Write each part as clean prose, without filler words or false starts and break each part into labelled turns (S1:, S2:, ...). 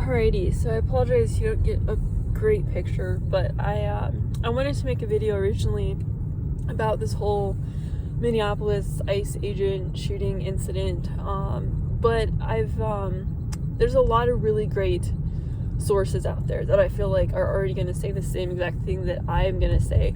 S1: Alrighty, so I apologize you don't get a great picture, but I wanted to make a video originally about this whole Minneapolis ICE agent shooting incident, but there's a lot of really great sources out there that I feel like are already going to say the same exact thing that I am going to say.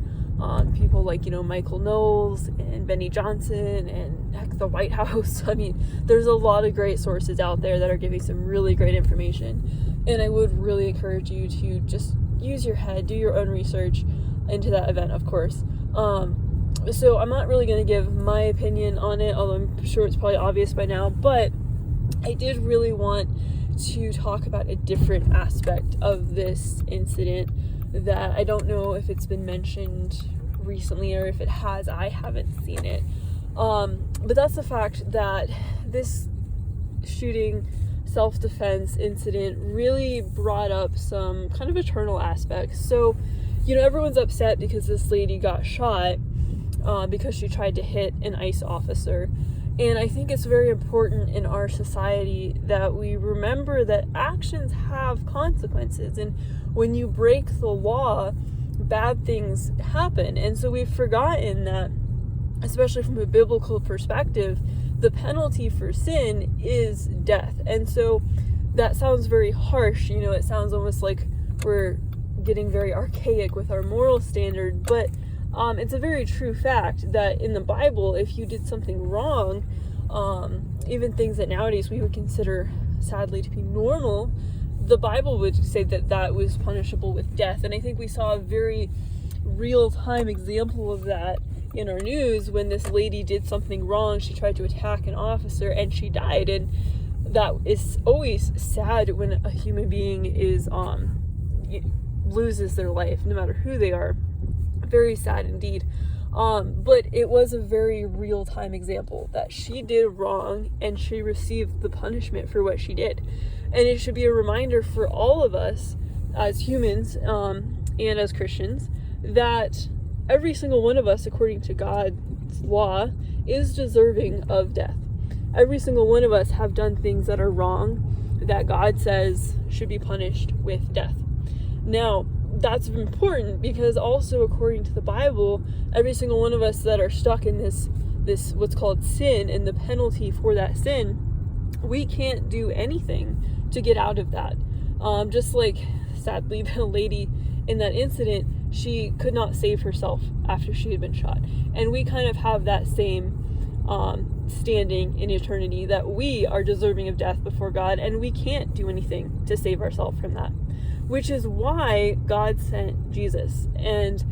S1: People like, Michael Knowles and Benny Johnson and heck, the White House. I mean, there's a lot of great sources out there that are giving some really great information. And I would really encourage you to just use your head, do your own research into that event, of course. So I'm not really going to give my opinion on it, although I'm sure it's probably obvious by now, but I did really want to talk about a different aspect of this incident that I don't know if it's been mentioned recently, or if it has, I haven't seen it. But that's the fact that this shooting self-defense incident really brought up some kind of eternal aspects. So, everyone's upset because this lady got shot because she tried to hit an ICE officer. And I think it's very important in our society that we remember that actions have consequences. And when you break the law, bad things happen. And so we've forgotten that, especially from a biblical perspective, the penalty for sin is death. And so that sounds very harsh. It sounds almost like we're getting very archaic with our moral standard. But it's a very true fact that in the Bible, if you did something wrong, even things that nowadays we would consider sadly to be normal, the Bible would say that that was punishable with death. And I think we saw a very real-time example of that in our news when this lady did something wrong. She tried to attack an officer and she died. And that is always sad when a human being is loses their life, no matter who they are. Very sad indeed. But it was a very real-time example that she did wrong and she received the punishment for what she did. And it should be a reminder for all of us as humans and as Christians that every single one of us, according to God's law, is deserving of death. Every single one of us have done things that are wrong that God says should be punished with death. Now, that's important because also according to the Bible, every single one of us that are stuck in this what's called sin and the penalty for that sin, we can't do anything to get out of that. Just like sadly the lady in that incident, she could not save herself after she had been shot. And we kind of have that same standing in eternity, that we are deserving of death before God and we can't do anything to save ourselves from that. Which is why God sent Jesus. And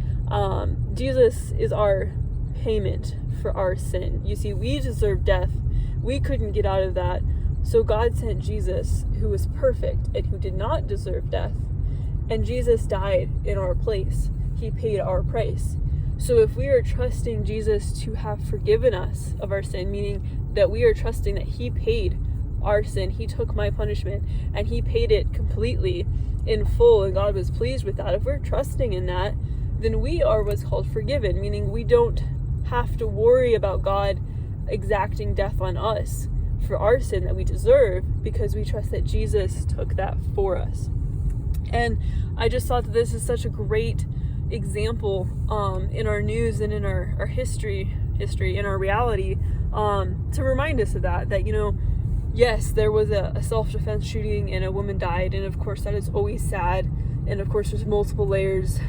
S1: Jesus is our payment for our sin. You see, we deserve death. We couldn't get out of that. So God sent Jesus, who was perfect and who did not deserve death. And Jesus died in our place. He paid our price. So if we are trusting Jesus to have forgiven us of our sin, meaning that we are trusting that He paid our sin, He took my punishment, and He paid it completely in full, and God was pleased with that. If we're trusting in that, then we are what's called forgiven, meaning we don't have to worry about God exacting death on us for our sin that we deserve, because we trust that Jesus took that for us. And I just thought that this is such a great example in our news and in our history, in our reality, to remind us of that yes, there was a self-defense shooting and a woman died, and of course that is always sad, and of course there's multiple layers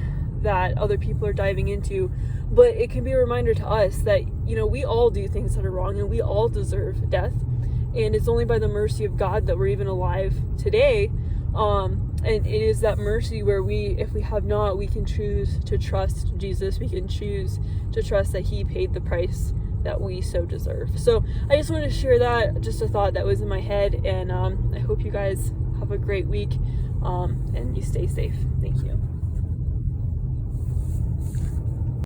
S1: that other people are diving into, but it can be a reminder to us that we all do things that are wrong and we all deserve death, and it's only by the mercy of God that we're even alive today, and it is that mercy where if we have not, we can choose to trust Jesus. We can choose to trust that He paid the price that we so deserve. So I just wanted to share that, just a thought that was in my head, and I hope you guys have a great week and you stay safe. Thank you.